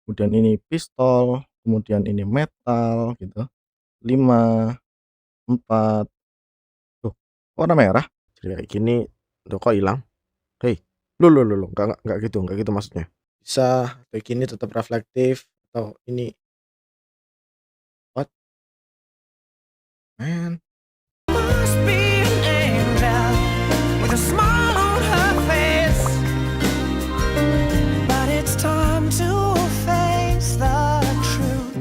kemudian ini pistol, kemudian ini metal gitu, 5, 4, tuh warna merah, jadi kayak gini, loh kok hilang? Hei, loh, nggak gitu maksudnya. Bisa kayak gini tetap reflektif atau ini what man? Must be an angel with a smile on her face. But it's time to face the truth.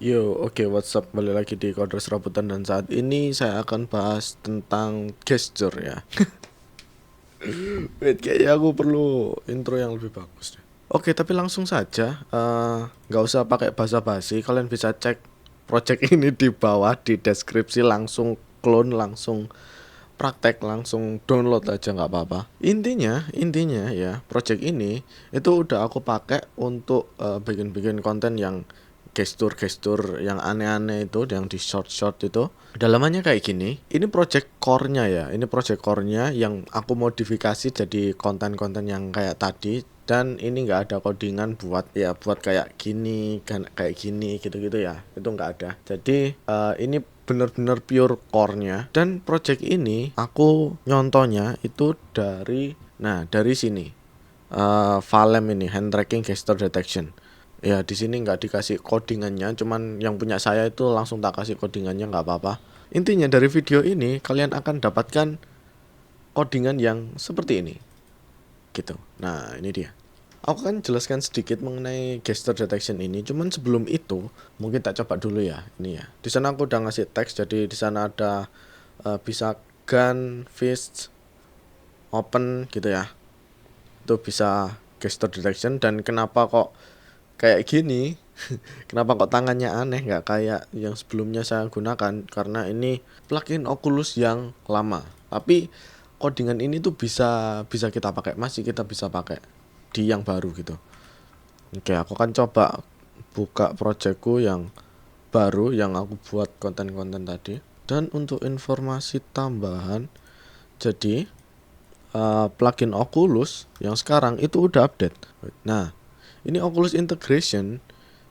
Yo, oke, what's up? Balik lagi di Coders Rabutan dan saat ini saya akan bahas tentang gesture ya. Wait, kayaknya aku perlu intro yang lebih bagus deh. Oke, tapi langsung saja, nggak usah pakai basa-basi. Kalian bisa cek project ini di bawah di deskripsi, langsung clone, langsung praktek, langsung download aja nggak apa-apa. Intinya ya, project ini itu udah aku pakai untuk bikin-bikin konten yang gestur-gestur yang aneh-aneh itu, yang di short-short itu. Dalamannya kayak gini. Ini project core-nya ya. Ini project core-nya yang aku modifikasi jadi konten-konten yang kayak tadi. Dan ini nggak ada codingan buat kayak gini, kan kayak gini gitu-gitu ya. Itu nggak ada. Jadi ini bener-bener pure core-nya. Dan project ini aku nyontohnya itu dari sini. Valem ini, hand tracking gesture detection. Ya di sini nggak dikasih codingannya, cuman yang punya saya itu langsung tak kasih codingannya, nggak apa-apa. Intinya dari video ini kalian akan dapatkan codingan yang seperti ini, gitu. Nah ini dia. Aku kan jelaskan sedikit mengenai gesture detection ini, cuman sebelum itu mungkin tak coba dulu ya. Ini ya. Di sana aku udah ngasih teks, jadi di sana ada bisa gun, fist, open gitu ya. Itu bisa gesture detection. Dan kenapa kok kayak gini? Kenapa kok tangannya aneh, nggak kayak yang sebelumnya saya gunakan? Karena ini plugin Oculus yang lama. Tapi codingan ini tuh bisa bisa kita pakai, masih kita bisa pakai di yang baru gitu. Oke, aku kan coba buka projectku yang baru yang aku buat konten-konten tadi. Dan untuk informasi tambahan, jadi plugin Oculus yang sekarang itu udah update. Nah, ini Oculus Integration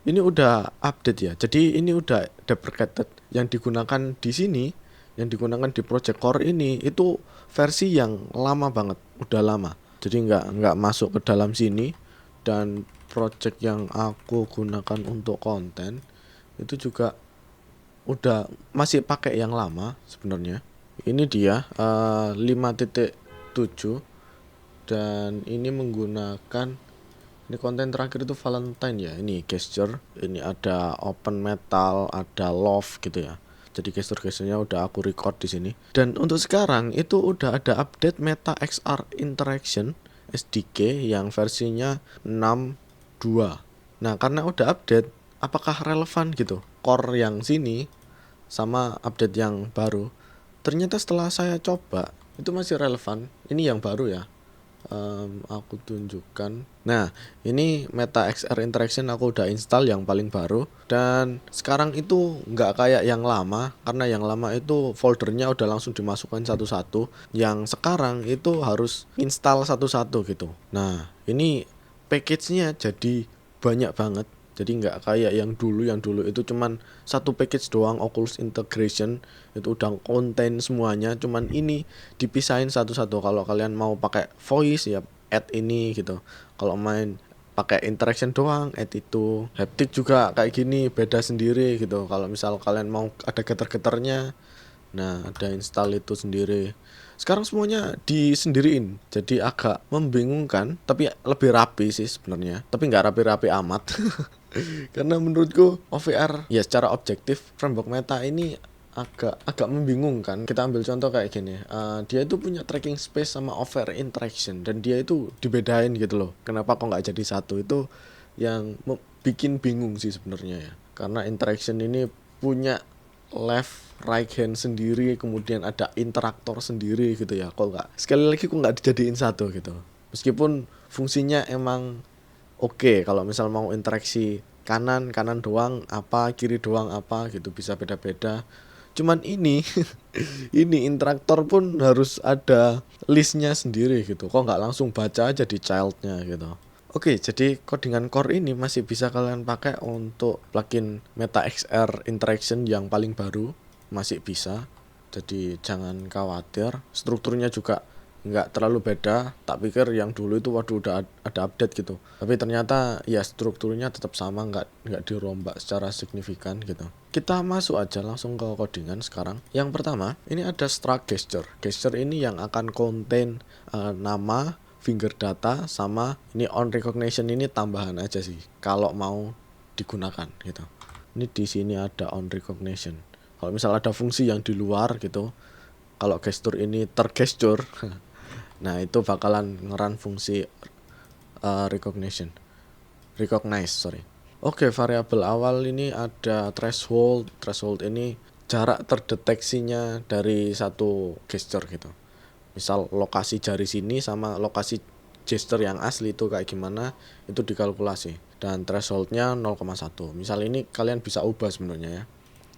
ini udah update ya. Jadi ini udah deprecated. Yang digunakan di sini, yang digunakan di Project Core ini itu versi yang lama banget, udah lama. Jadi nggak masuk ke dalam sini. Dan project yang aku gunakan untuk konten itu juga udah masih pakai yang lama sebenarnya. Ini dia 5.7 dan ini menggunakan, ini konten terakhir itu Valentine ya. Ini gesture, ini ada open metal, ada love gitu ya. Jadi gesture-gesturnya udah aku record di sini. Dan untuk sekarang itu udah ada update Meta XR Interaction SDK yang versinya 6.2. Nah, karena udah update, apakah relevan gitu core yang sini sama update yang baru? Ternyata setelah saya coba itu masih relevan. Ini yang baru ya. Aku tunjukkan. Nah, ini Meta XR Interaction aku udah install yang paling baru. Dan sekarang itu nggak kayak yang lama, karena yang lama itu foldernya udah langsung dimasukkan satu-satu. Yang sekarang itu harus install satu-satu gitu. Nah, ini package-nya jadi banyak banget. Jadi nggak kayak yang dulu itu cuman satu package doang, Oculus Integration itu udah konten semuanya. Cuman ini dipisahin satu-satu. Kalau kalian mau pakai voice ya add ini gitu. Kalau main pakai interaction doang add itu. Haptic juga kayak gini, beda sendiri gitu. Kalau misal kalian mau ada getar-getarnya, nah ada install itu sendiri. Sekarang semuanya disendiriin, jadi agak membingungkan, tapi lebih rapi sih sebenarnya. Tapi nggak rapi-rapi amat. Karena menurutku OVR ya secara objektif framework Meta ini agak membingungkan. Kita ambil contoh kayak gini, dia itu punya tracking space sama OVR interaction, dan dia itu dibedain gitu loh. Kenapa kok nggak jadi satu? Itu yang bikin bingung sih sebenarnya ya. Karena interaction ini punya left right hand sendiri, kemudian ada interaktor sendiri gitu ya. Kok nggak, sekali lagi kok nggak dijadiin satu gitu? Meskipun fungsinya emang oke, kalau misal mau interaksi kanan doang apa, kiri doang apa gitu, bisa beda-beda. Cuman ini ini interaktor pun harus ada listnya sendiri gitu. Kok nggak langsung baca aja di childnya gitu? Oke, jadi codingan core ini masih bisa kalian pakai untuk plugin MetaXR Interaction yang paling baru, masih bisa. Jadi jangan khawatir, strukturnya juga nggak terlalu beda. Tak pikir yang dulu itu waduh udah ada update gitu. Tapi ternyata ya strukturnya tetap sama, nggak dirombak secara signifikan gitu. Kita masuk aja langsung ke codingan sekarang. Yang pertama, ini ada struct gesture. Gesture ini yang akan contain nama, finger data, sama ini on recognition ini tambahan aja sih kalau mau digunakan gitu. Ini di sini ada on recognition. Kalau misal ada fungsi yang di luar gitu, kalau gesture ini tergesture, nah itu bakalan ngeran fungsi recognize, sorry. Oke, variabel awal ini ada threshold. Threshold ini jarak terdeteksinya dari satu gesture gitu. Misal lokasi jari sini sama lokasi gesture yang asli itu kayak gimana, itu dikalkulasi. Dan thresholdnya 0,1. Misal ini kalian bisa ubah sebenarnya ya.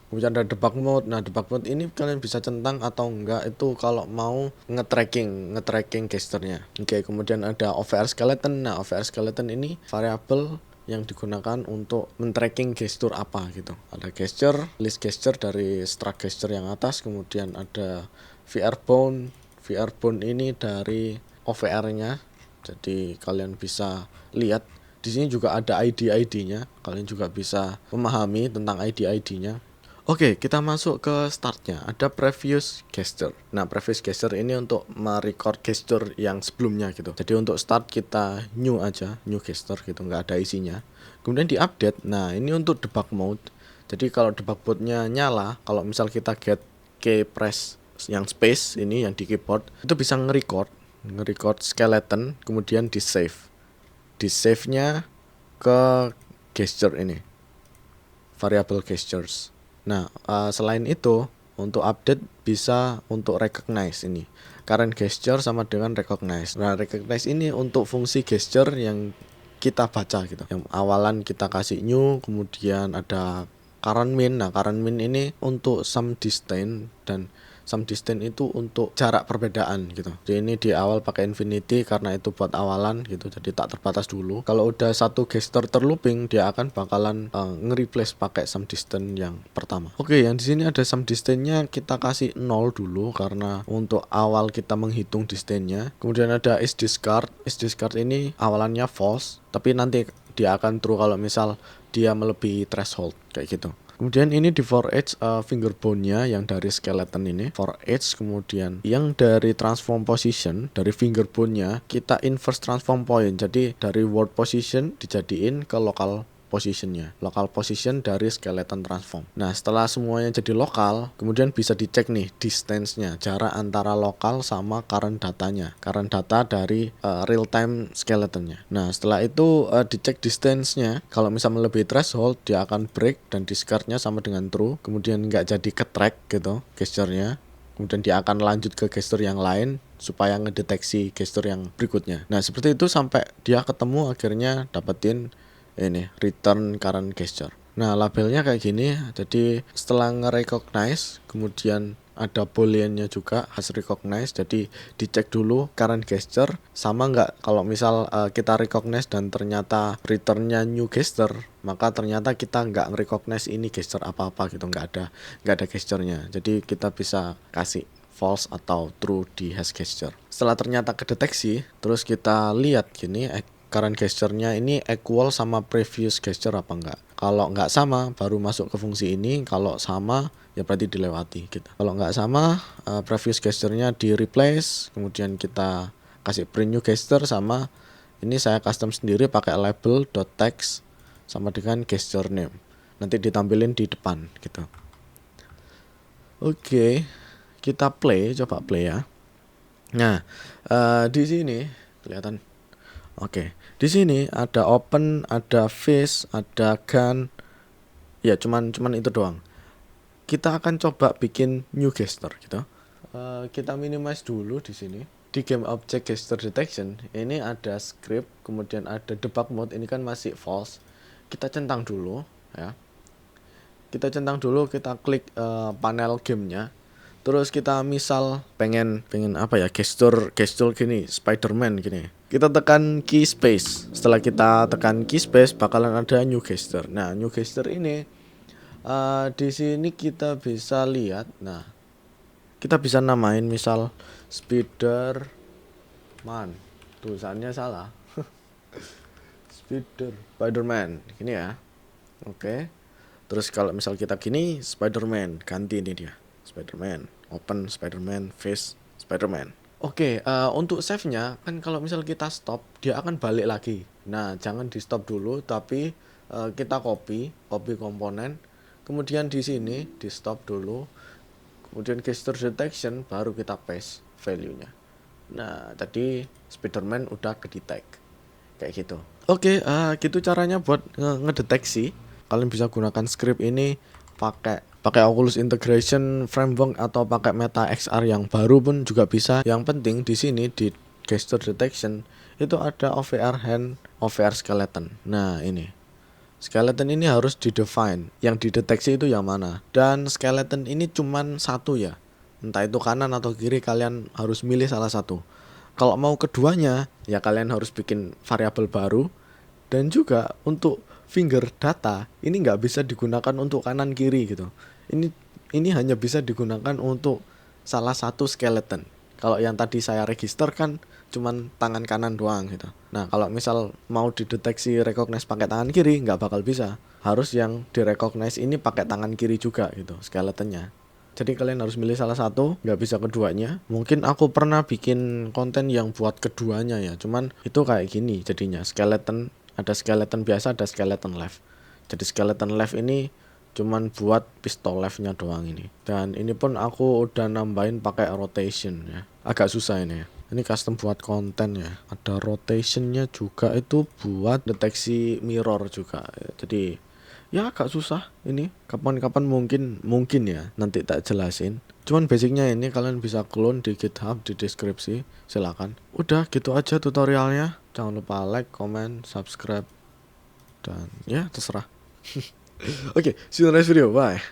Kemudian ada debug mode. Nah, debug mode ini kalian bisa centang atau enggak itu kalau mau nge-tracking gesturnya. Oke, kemudian ada OVR skeleton. Nah, OVR skeleton ini variabel yang digunakan untuk men-tracking gestur apa gitu. Ada gesture, list gesture dari struct gesture yang atas, kemudian ada VR bone. VR bone ini dari OVR-nya. Jadi kalian bisa lihat di sini juga ada ID-ID-nya. Kalian juga bisa memahami tentang ID-ID-nya. Oke, kita masuk ke startnya. Ada previous gesture. Nah, previous gesture ini untuk merecord gesture yang sebelumnya gitu. Jadi untuk start kita new aja, new gesture gitu, nggak ada isinya. Kemudian di update. Nah, ini untuk debug mode. Jadi kalau debug mode-nya nyala, kalau misal kita get key press yang space ini yang di keyboard, itu bisa nge-record skeleton, kemudian di save. Di save-nya ke gesture ini. Variable gestures. Nah, selain itu untuk update bisa untuk recognize ini. Current gesture sama dengan recognize. Nah, recognize ini untuk fungsi gesture yang kita baca gitu. Yang awalan kita kasih new, kemudian ada current min. Nah, current min ini untuk some distance, dan some distance itu untuk jarak perbedaan gitu. Jadi ini di awal pakai infinity karena itu buat awalan gitu. Jadi tak terbatas dulu. Kalau udah satu gesture terlooping, dia akan bakalan nge-replace pakai some distance yang pertama. Oke, yang di sini ada some distance-nya kita kasih 0 dulu karena untuk awal kita menghitung distance-nya. Kemudian ada is discard. Is discard ini awalannya false, tapi nanti dia akan true kalau misal dia melebihi threshold kayak gitu. Kemudian ini di for each finger bone-nya yang dari skeleton ini, for each. Kemudian yang dari transform position, dari finger bone-nya kita inverse transform point. Jadi dari world position dijadiin ke local positionnya, local position dari skeleton transform. Nah, setelah semuanya jadi lokal, kemudian bisa dicek nih distance-nya, jarak antara lokal sama current datanya, current data dari real time skeletonnya. Nah, setelah itu dicek distance-nya, kalau misalnya melebihi threshold dia akan break dan discard-nya sama dengan true, kemudian nggak jadi ke track gitu gesture-nya. Kemudian dia akan lanjut ke gesture yang lain supaya ngedeteksi gesture yang berikutnya. Nah, seperti itu sampai dia ketemu akhirnya dapetin ini return current gesture. Nah, labelnya kayak gini. Jadi setelah nge-recognize, kemudian ada booleannya juga has recognize. Jadi dicek dulu current gesture sama nggak. Kalau misal kita recognize dan ternyata returnnya new gesture, maka ternyata kita nggak nge-recognize ini gesture apa-apa gitu, nggak ada gesturenya. Jadi kita bisa kasih false atau true di has gesture. Setelah ternyata kedeteksi, terus kita lihat gini current gesture-nya ini equal sama previous gesture apa enggak. Kalau enggak sama baru masuk ke fungsi ini, kalau sama ya berarti dilewati gitu. Kalau enggak sama previous gesture-nya di replace, kemudian kita kasih print new gesture, sama ini saya custom sendiri pakai label.text sama dengan gesture name. Nanti ditampilin di depan gitu. Oke, kita coba play ya. Nah, di sini kelihatan. Oke, di sini ada open, ada fish, ada gun. Ya, cuman itu doang. Kita akan coba bikin new gesture gitu. Kita minimize dulu di sini. Di game object gesture detection ini ada script, kemudian ada debug mode. Ini kan masih false. Kita centang dulu ya. Kita klik panel gamenya. Terus kita misal pengen apa ya, gesture gini, Spider-Man gini. kita tekan key space. Setelah kita tekan key space bakalan ada new gesture. Nah, new gesture ini di sini kita bisa lihat. Nah, kita bisa namain misal Spiderman. Tulisannya salah. Spiderman gini ya. Oke. Terus kalau misal kita gini Spiderman, ganti ini dia. Spiderman, open Spiderman, face Spiderman. Oke, untuk save-nya kan kalau misal kita stop, dia akan balik lagi. Nah, jangan di stop dulu, tapi kita copy komponen. Kemudian di sini di stop dulu. Kemudian gesture detection baru kita paste value-nya. Nah, tadi Spiderman udah ke-detect. Kayak gitu. Oke, gitu caranya buat ngedeteksi. Kalian bisa gunakan script ini pakai Oculus Integration Framework atau pakai Meta XR yang baru pun juga bisa. Yang penting di sini di gesture detection itu ada OVR hand, OVR skeleton. Nah, ini. Skeleton ini harus didefine. Yang dideteksi itu yang mana. Dan skeleton ini cuman satu ya. Entah itu kanan atau kiri, kalian harus milih salah satu. Kalau mau keduanya, ya kalian harus bikin variabel baru. Dan juga untuk finger data, ini nggak bisa digunakan untuk kanan kiri gitu. Ini hanya bisa digunakan untuk salah satu skeleton. Kalau yang tadi saya register kan cuman tangan kanan doang gitu. Nah, kalau misal mau dideteksi recognize pakai tangan kiri, nggak bakal bisa. Harus yang direcognize ini pakai tangan kiri juga gitu, skeletonnya. Jadi kalian harus milih salah satu, nggak bisa keduanya. Mungkin aku pernah bikin konten yang buat keduanya ya, cuman itu kayak gini jadinya. Skeleton, ada skeleton biasa, ada skeleton left. Jadi skeleton left ini cuman buat pistol leftnya doang ini. Dan ini pun aku udah nambahin pakai rotation ya. Agak susah ini ya. Ini custom buat konten ya. Ada rotationnya juga, itu buat deteksi mirror juga. Jadi ya agak susah ini. Kapan-kapan mungkin ya nanti tak jelasin. Cuman basicnya ini kalian bisa clone di GitHub di deskripsi. Silakan. Udah gitu aja tutorialnya. Jangan lupa like, comment, subscribe, dan ya terserah. Oke, see you in the next video. Bye.